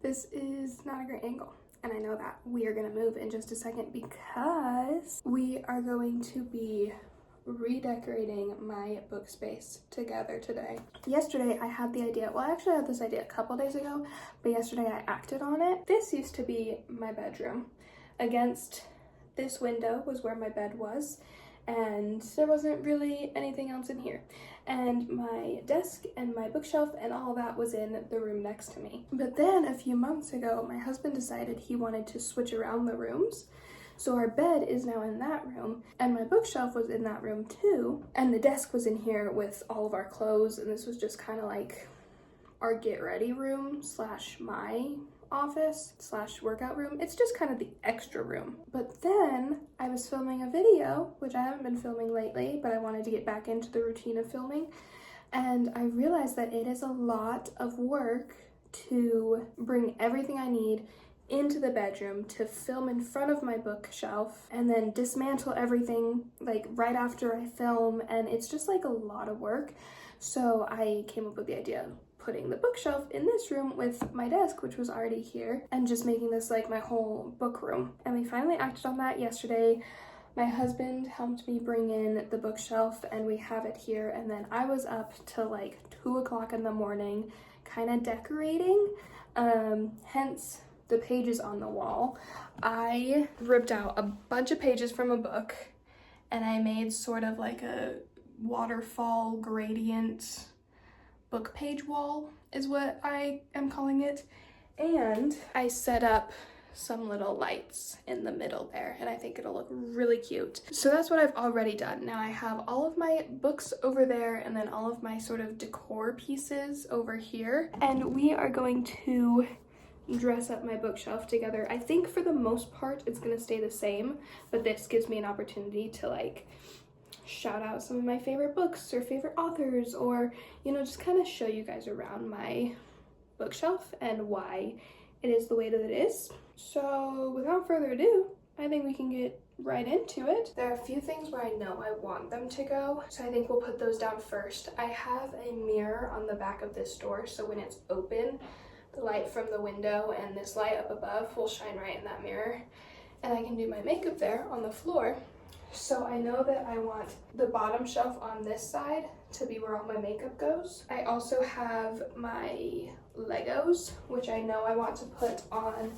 This is not a great angle, and I know that. We are gonna move in just a second because we are going to be redecorating my book space together today. Yesterday I had the idea, well, I actually had this idea a couple days ago, but yesterday I acted on it. This used to be my bedroom. Against this window was where my bed was, and there wasn't really anything else in here. And my desk and my bookshelf and all that was in the room next to me. But then a few months ago, my husband decided he wanted to switch around the rooms. So our bed is now in that room, and my bookshelf was in that room too. And the desk was in here with all of our clothes, and this was just kind of like our get ready room slash my office slash workout room. It's just kind of the extra room. But then I was filming a video, which I haven't been filming lately, but I wanted to get back into the routine of filming. And I realized that it is a lot of work to bring everything I need into the bedroom to film in front of my bookshelf and then dismantle everything like right after I film, and it's just like a lot of work. So I came up with the idea of putting the bookshelf in this room with my desk, which was already here, and just making this like my whole book room. And we finally acted on that yesterday. My husband helped me bring in the bookshelf and we have it here, and then I was up till like 2 o'clock in the morning kind of decorating, hence the pages on the wall. I ripped out a bunch of pages from a book and I made sort of like a waterfall gradient book page wall is what I am calling it. And I set up some little lights in the middle there, and I think it'll look really cute. So that's what I've already done. Now I have all of my books over there and then all of my sort of decor pieces over here. And we are going to dress up my bookshelf together. I think for the most part it's gonna stay the same, but this gives me an opportunity to like shout out some of my favorite books or favorite authors, or you know, just kind of show you guys around my bookshelf and why it is the way that it is. So without further ado, I think we can get right into it. There are a few things where I know I want them to go, so I think we'll put those down first. I have a mirror on the back of this door, so when it's open, the light from the window and this light up above will shine right in that mirror, and I can do my makeup there on the floor. So I know that I want the bottom shelf on this side to be where all my makeup goes. I also have my Legos, which I know I want to put on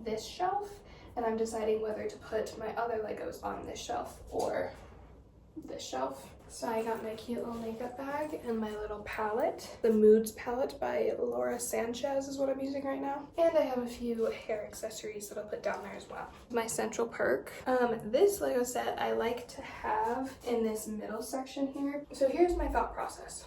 this shelf, and I'm deciding whether to put my other Legos on this shelf or this shelf. So I got my cute little makeup bag and my little palette. The Moods palette by Laura Sanchez is what I'm using right now. And I have a few hair accessories that I'll put down there as well. My central perk. This Lego set I like to have in this middle section here. So here's my thought process.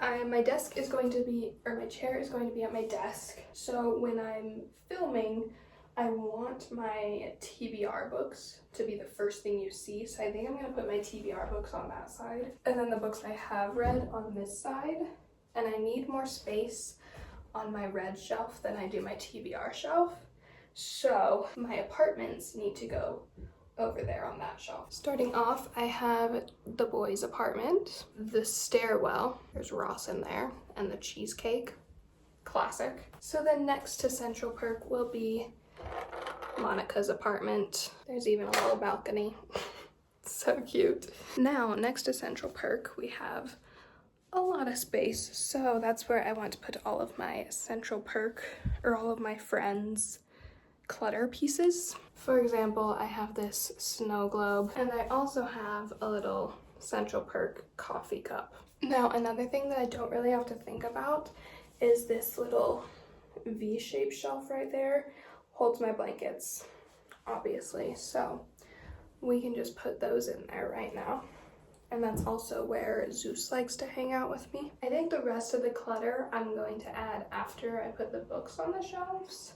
My desk is going to be, or my chair is going to be at my desk. So when I'm filming, I want my TBR books to be the first thing you see, so I think I'm gonna put my TBR books on that side, and then the books I have read on this side, and I need more space on my red shelf than I do my TBR shelf, so my apartments need to go over there on that shelf. Starting off, I have the boys' apartment, the stairwell, there's Ross in there, and the cheesecake, classic. So then next to Central Perk will be Monica's apartment. There's even a little balcony. So cute. Now, next to Central Perk, we have a lot of space. So that's where I want to put all of my Central Perk, or all of my friends' clutter pieces. For example, I have this snow globe, and I also have a little Central Perk coffee cup. Now, another thing that I don't really have to think about is this little V-shaped shelf right there. Holds my blankets, obviously, so we can just put those in there right now. And that's also where Zeus likes to hang out with me. I think the rest of the clutter I'm going to add after I put the books on the shelves.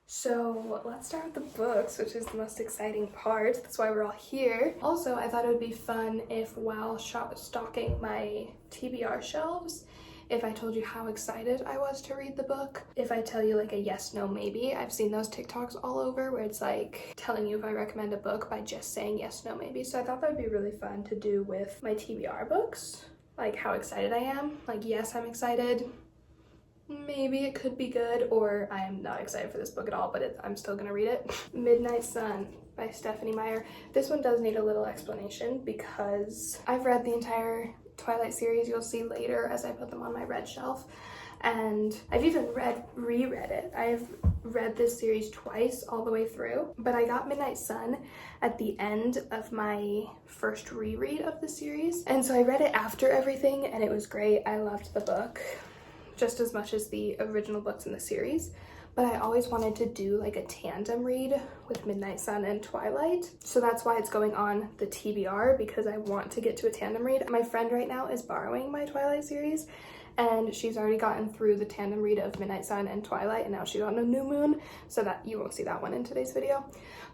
So let's start with the books, which is the most exciting part. That's why we're all here. Also, I thought it would be fun if, while stocking my TBR shelves, if I told you how excited I was to read the book. If I tell you like a yes, no, maybe. I've seen those TikToks all over where it's like telling you if I recommend a book by just saying yes, no, maybe. So I thought that would be really fun to do with my TBR books. Like how excited I am. Like, yes, I'm excited. maybe it could be good, or I am not excited for this book at all, but I'm still gonna read it. Midnight Sun by Stephanie Meyer. This one does need a little explanation because I've read the entire Twilight series. You'll see later as I put them on my read shelf. And I've even reread it. I've read this series twice all the way through, but I got Midnight Sun at the end of my first reread of the series. And so I read it after everything and it was great. I loved the book just as much as the original books in the series. But I always wanted to do like a tandem read with Midnight Sun and Twilight. So that's why it's going on the TBR, because I want to get to a tandem read. My friend right now is borrowing my Twilight series and she's already gotten through the tandem read of Midnight Sun and Twilight, and now she's on a New Moon, so that you won't see that one in today's video.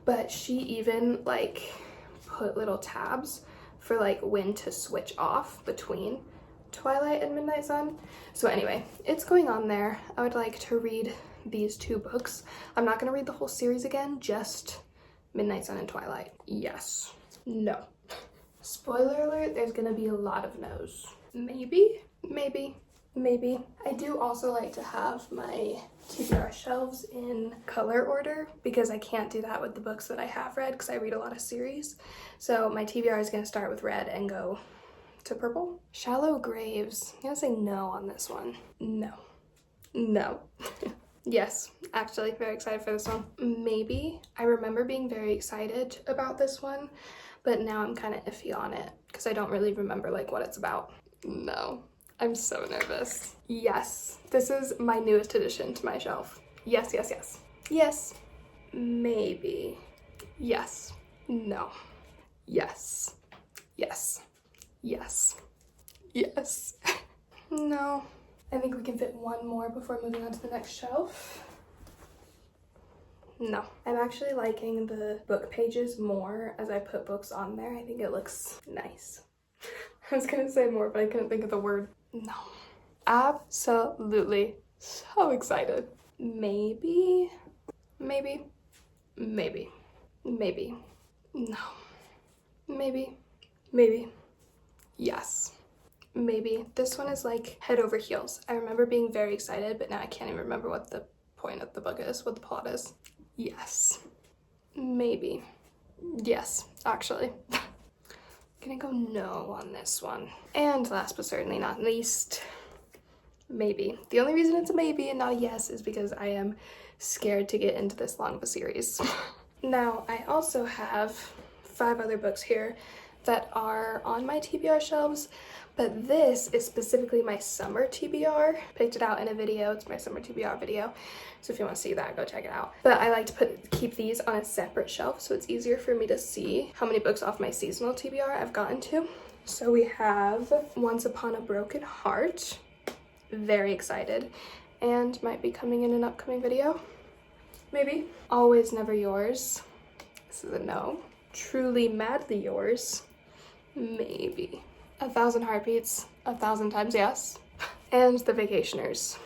But she even like put little tabs for like when to switch off between Twilight and Midnight Sun. So anyway, it's going on there. I would like to read these two books. I'm not gonna read the whole series again, just Midnight Sun and Twilight. Yes. No. Spoiler alert, there's gonna be a lot of no's. Maybe. I do also like to have my TBR shelves in color order because I can't do that with the books that I have read because I read a lot of series. So my TBR is gonna start with red and go to purple. Shallow Graves. I'm gonna say no on this one. No. Yes, actually very excited for this one. Maybe. I remember being very excited about this one, but now I'm kind of iffy on it because I don't really remember like what it's about. No, I'm so nervous. Yes, this is my newest addition to my shelf. Yes. Yes, maybe. Yes, no. Yes. No. I think we can fit one more before moving on to the next shelf. No. I'm actually liking the book pages more as I put books on there. I think it looks nice. I was gonna say more, but I couldn't think of the word. No. Absolutely so excited. Maybe. No. Maybe. Yes. Maybe. This one is like head over heels. I remember being very excited, but now I can't even remember what the point of the book is, what the plot is. Yes. Maybe. Yes, actually. Gonna go no on this one. And last but certainly not least, maybe. The only reason it's a maybe and not a yes is because I am scared to get into this long of a series. Now, I also have 5 other books here that are on my TBR shelves, but this is specifically my summer TBR. Picked it out in a video. It's my summer TBR video, so if you want to see that, go check it out. But I like to keep these on a separate shelf so it's easier for me to see how many books off my seasonal TBR I've gotten to. So we have Once Upon a Broken Heart. Very excited, and might be coming in an upcoming video. Maybe. Always Never Yours. This is a no. Truly Madly Yours. Maybe. 1,000 Heartbeats, 1,000 times yes. And The Vacationers.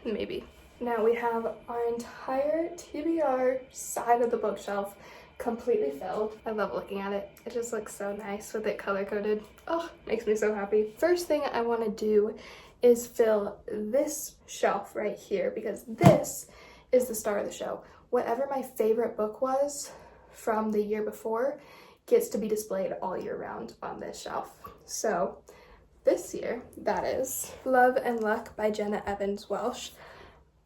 Maybe. Now we have our entire TBR side of the bookshelf completely filled. I love looking at it. It just looks so nice with it color-coded. Oh, makes me so happy. First thing I want to do is fill this shelf right here because this is the star of the show. Whatever my favorite book was from the year before gets to be displayed all year round on this shelf. So this year, that is Love and Luck by Jenna Evans Welsh.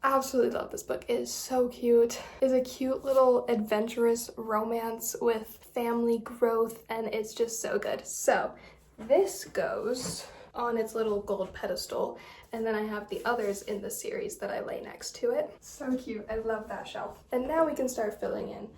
Absolutely love this book. It is so cute. It's a cute little adventurous romance with family growth, and it's just so good. So this goes on its little gold pedestal, and then I have the others in the series that I lay next to it. So cute. I love that shelf. And now we can start filling in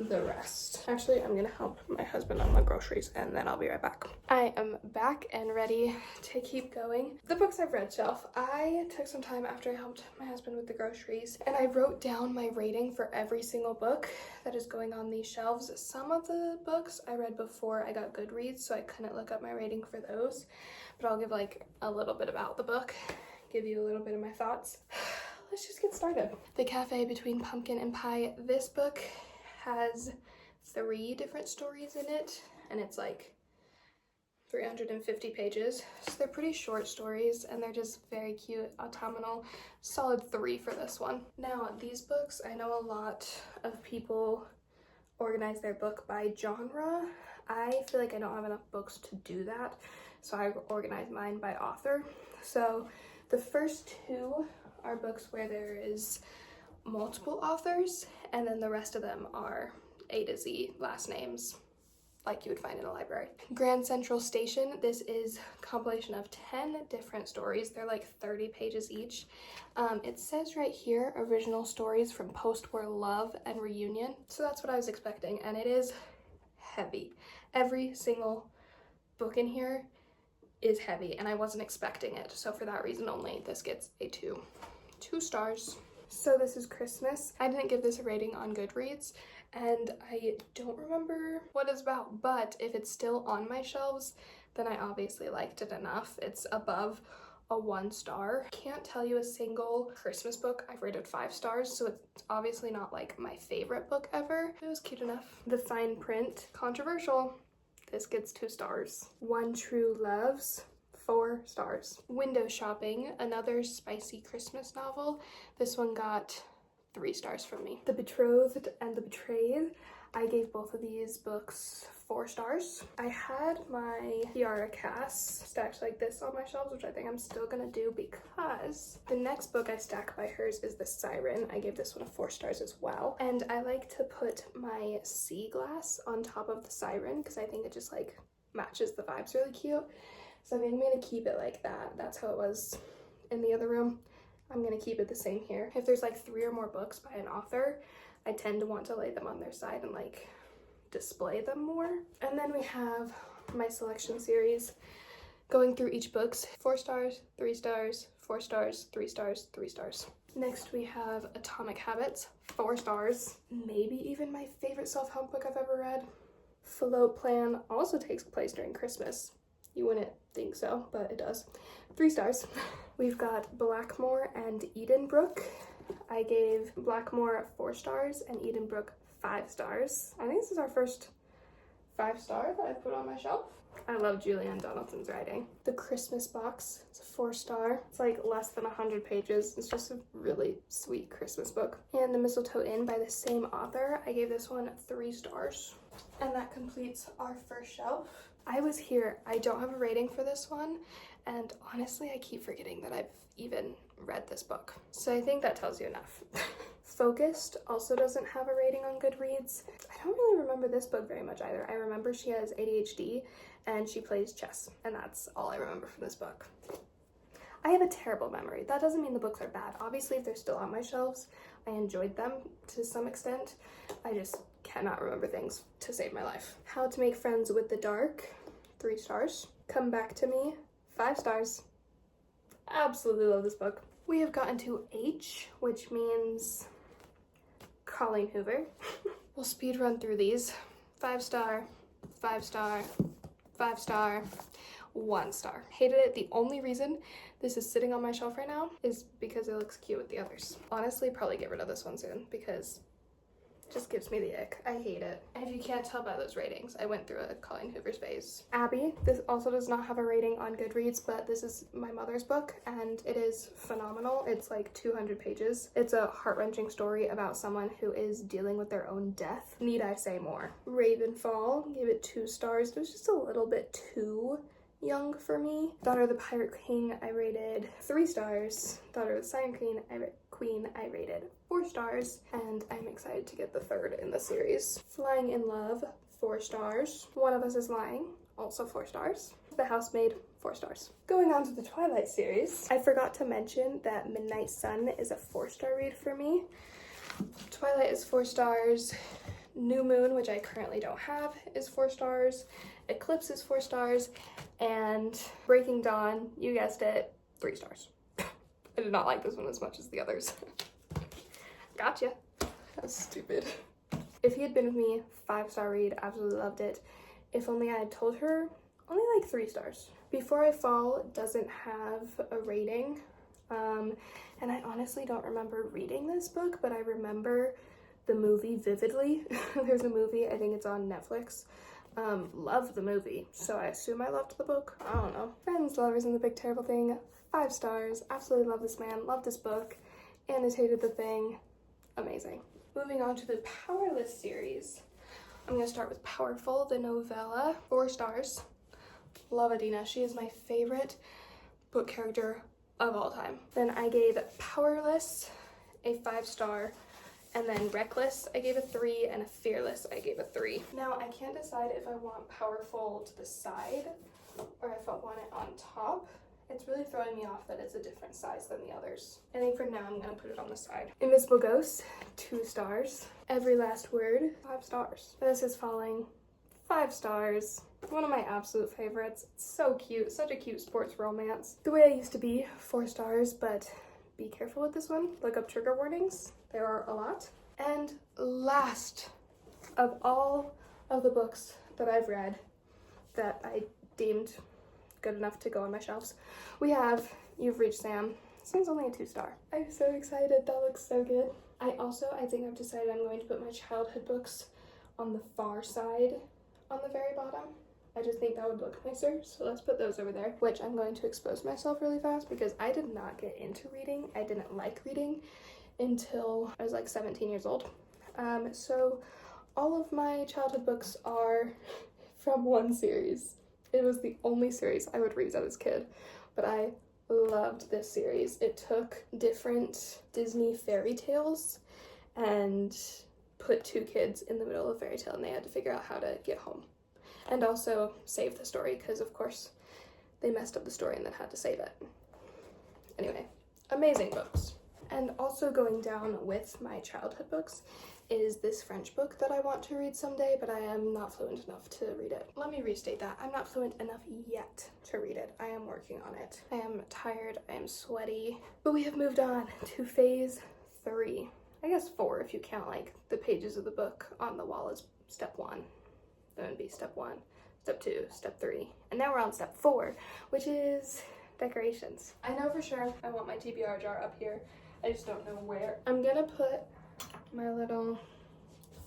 the rest. Actually, I'm gonna help my husband on the groceries and then I'll be right back. I am back and ready to keep going. The books I've read shelf. I took some time after I helped my husband with the groceries and I wrote down my rating for every single book that is going on these shelves. Some of the books I read before I got Goodreads, so I couldn't look up my rating for those, but I'll give like a little bit about the book, give you a little bit of my thoughts. Let's just get started. The Cafe Between Pumpkin and Pie. This book has 3 different stories in it, and it's like 350 pages. So they're pretty short stories and they're just very cute, autumnal. Solid 3 for this one. Now these books, I know a lot of people organize their book by genre. I feel like I don't have enough books to do that, so I organize mine by author. So the first 2 are books where there is multiple authors, and then the rest of them are A to Z last names like you would find in a library. Grand Central Station, this is a compilation of 10 different stories. They're like 30 pages each. It says right here, original stories from post-war love and reunion. So that's what I was expecting, and it is heavy. Every single book in here is heavy, and I wasn't expecting it. So for that reason only, this gets a 2 stars. So this is Christmas. I didn't give this a rating on Goodreads, and I don't remember what it's about, but if it's still on my shelves, then I obviously liked it enough. It's above a 1 star. Can't tell you a single Christmas book I've rated 5 stars, so it's obviously not like my favorite book ever. It was cute enough. The Fine Print, controversial. This gets 2 stars. One True Loves, 4 stars. Window Shopping, another spicy Christmas novel. This one got 3 stars from me. The Betrothed and the Betrayed, I gave both of these books 4 stars. I had my Tiara Cass stacked like this on my shelves, which I think I'm still gonna do because the next book I stack by hers is The Siren. I gave this one a 4 stars as well. And I like to put my sea glass on top of The Siren because I think it just like matches the vibes really cute. So I think I'm gonna keep it like that. That's how it was in the other room. I'm gonna keep it the same here. If there's like 3 or more books by an author, I tend to want to lay them on their side and like display them more. And then we have my selection series, going through each book's 4 stars, 3 stars, 4 stars, 3 stars, 3 stars. Next we have Atomic Habits, 4 stars. Maybe even my favorite self-help book I've ever read. Float Plan also takes place during Christmas. You wouldn't think so, but it does. 3 stars. We've got Blackmore and Edenbrook. I gave Blackmore 4 stars and Edenbrook 5 stars. I think this is our first 5-star that I've put on my shelf. I love Julianne Donaldson's writing. The Christmas Box, it's a 4-star. It's like less than 100 pages. It's just a really sweet Christmas book. And The Mistletoe Inn by the same author, I gave this one 3 stars. And that completes our first shelf. I was here, I don't have a rating for this one, and honestly I keep forgetting that I've even read this book. So I think that tells you enough. Focused also doesn't have a rating on Goodreads. I don't really remember this book very much either. I remember she has ADHD and she plays chess, and that's all I remember from this book. I have a terrible memory. That doesn't mean the books are bad. Obviously, if they're still on my shelves, I enjoyed them to some extent. I just cannot remember things to save my life. How to Make Friends with the Dark, 3 stars. Come Back to Me, 5 stars. Absolutely love this book. We have gotten to H, which means Colleen Hoover. We'll speed run through these. 5 star, 5 star, 5 star, 1 star. Hated it. The only reason this is sitting on my shelf right now is because it looks cute with the others. Honestly, probably get rid of this one soon because it just gives me the ick. I hate it. And if you can't tell by those ratings, I went through a Colleen Hoover's phase. Abby, this also does not have a rating on Goodreads, but this is my mother's book and it is phenomenal. It's like 200 pages. It's a heart-wrenching story about someone who is dealing with their own death. Need I say more? Ravenfall, gave it 2 stars. It was just a little bit too young for me. Daughter of the Pirate King, I rated 3 stars. Daughter of the Sign Queen, I rated 4 stars, and I'm excited to get the 3rd in the series. Flying in Love, 4 stars. One of Us is Lying, also 4 stars. The Housemaid, 4 stars. Going on to the Twilight series, I forgot to mention that Midnight Sun is a 4-star read for me. Twilight is 4 stars. New Moon, which I currently don't have, is 4 stars. Eclipse is 4 stars. And Breaking Dawn, you guessed it, 3 stars. I did not like this one as much as the others. Gotcha. That's stupid. If he had been with me, 5-star read, absolutely loved it. If only I had told her, only like 3 stars. Before I Fall doesn't have a rating. And I honestly don't remember reading this book, but I remember the movie vividly. There's a movie, I think it's on Netflix, Love the movie, so I assume I loved the book. I don't know. Friends, Lovers, and the Big Terrible Thing, 5 stars. Absolutely love this man, love this book. Annotated the thing. Amazing. Moving on to the Powerless series. I'm gonna start with Powerful, the novella. 4 stars. Love Adina. She is my favorite book character of all time. Then I gave Powerless a 5 star. And then Reckless, I gave a 3, and a Fearless, I gave a 3. Now, I can't decide if I want Powerful to the side or if I want it on top. It's really throwing me off that it's a different size than the others. I think for now, I'm gonna put it on the side. Invisible Ghost, 2 stars. Every Last Word, 5 stars. This Is Falling, 5 stars. One of my absolute favorites. It's so cute, such a cute sports romance. The Way I Used to Be, 4 stars, but be careful with this one. Look up trigger warnings. There are a lot. And last of all of the books that I've read that I deemed good enough to go on my shelves, we have You've Reached Sam. This one's only a 2 star. I'm so excited. That looks so good. I think I've decided I'm going to put my childhood books on the far side on the very bottom. I just think that would look nicer, so let's put those over there, which I'm going to expose myself really fast because I did not get into reading. I didn't like reading until I was like 17 years old. So all of my childhood books are from one series. It was the only series I would read as a kid, but I loved this series. It took different Disney fairy tales and put 2 kids in the middle of a fairy tale, and they had to figure out how to get home. And also save the story, because of course they messed up the story and then had to save it. Anyway, amazing books. And also going down with my childhood books is this French book that I want to read someday, but I am not fluent enough to read it. Let me restate that. I'm not fluent enough yet to read it. I am working on it. I am tired, I am sweaty. But we have moved on to phase 3. I guess 4 if you count like the pages of the book on the wall as step 1. That would be step 1, step 2, step 3. And now we're on step 4, which is decorations. I know for sure I want my TBR jar up here. I just don't know where. I'm gonna put my little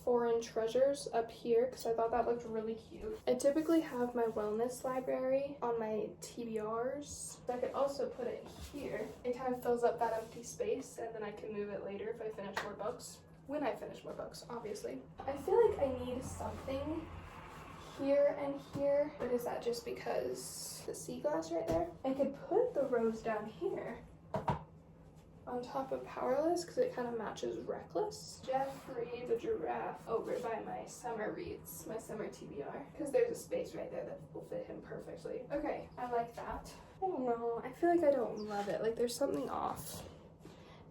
foreign treasures up here because I thought that looked really cute. I typically have my wellness library on my TBRs. I could also put it here. It kind of fills up that empty space, and then I can move it later if I finish more books. When I finish more books, obviously. I feel like I need something here and here, but is that just because the sea glass right there? I could put the rose down here on top of Powerless because it kind of matches Reckless. Jeffrey the Giraffe over by my summer reads, my summer TBR, because there's a space right there that will fit him perfectly. Okay, I like that. I don't know, I feel like I don't love it. Like there's something off.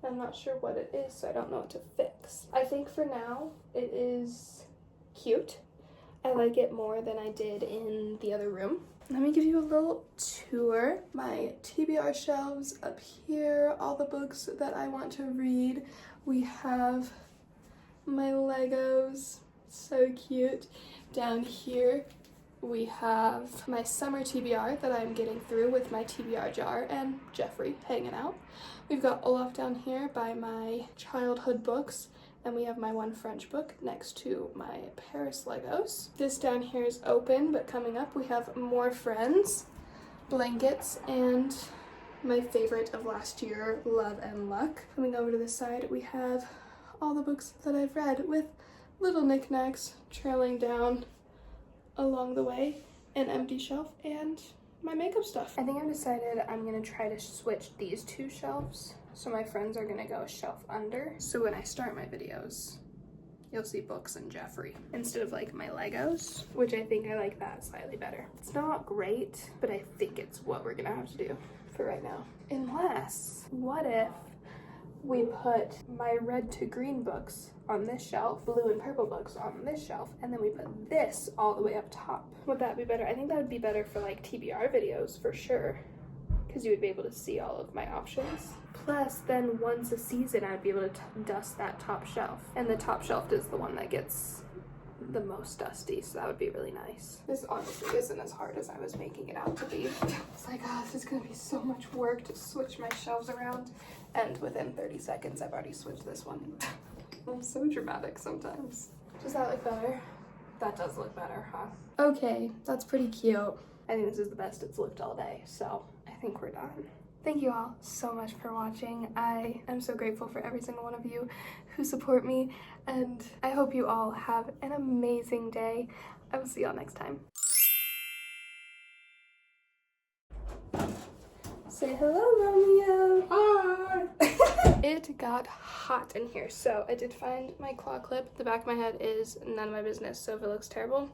I'm not sure what it is, so I don't know what to fix. I think for now it is cute. I like it more than I did in the other room. Let me give you a little tour. My TBR shelves up here, all the books that I want to read. We have my Legos, so cute. Down here, we have my summer TBR that I'm getting through with my TBR jar and Jeffrey hanging out. We've got Olaf down here by my childhood books. And we have my one French book next to my Paris Legos. This down here is open, but coming up we have more Friends, blankets, and my favorite of last year, Love and Luck. Coming over to this side, we have all the books that I've read with little knickknacks trailing down along the way, an empty shelf, and my makeup stuff. I think I've decided I'm gonna try to switch these 2 shelves. So my friends are gonna go shelf under. So when I start my videos, you'll see books and Jeffrey instead of like my Legos, which I think I like that slightly better. It's not great, but I think it's what we're gonna have to do for right now. Unless, what if we put my red to green books on this shelf, blue and purple books on this shelf, and then we put this all the way up top? Would that be better? I think that would be better for like TBR videos for sure, because you would be able to see all of my options. Plus, then once a season, I would be able to dust that top shelf. And the top shelf is the one that gets the most dusty, so that would be really nice. This honestly isn't as hard as I was making it out to be. It's like, oh, this is gonna be so much work to switch my shelves around. And within 30 seconds, I've already switched this one. I'm so dramatic sometimes. Does that look better? That does look better, huh? Okay, that's pretty cute. I think this is the best it's looked all day, so I think we're done. Thank you all so much for watching. I am so grateful for every single one of you who support me, and I hope you all have an amazing day. I will see y'all next time. Say hello, Romeo. Hi. It got hot in here, so I did find my claw clip. The back of my head is none of my business, so if it looks terrible,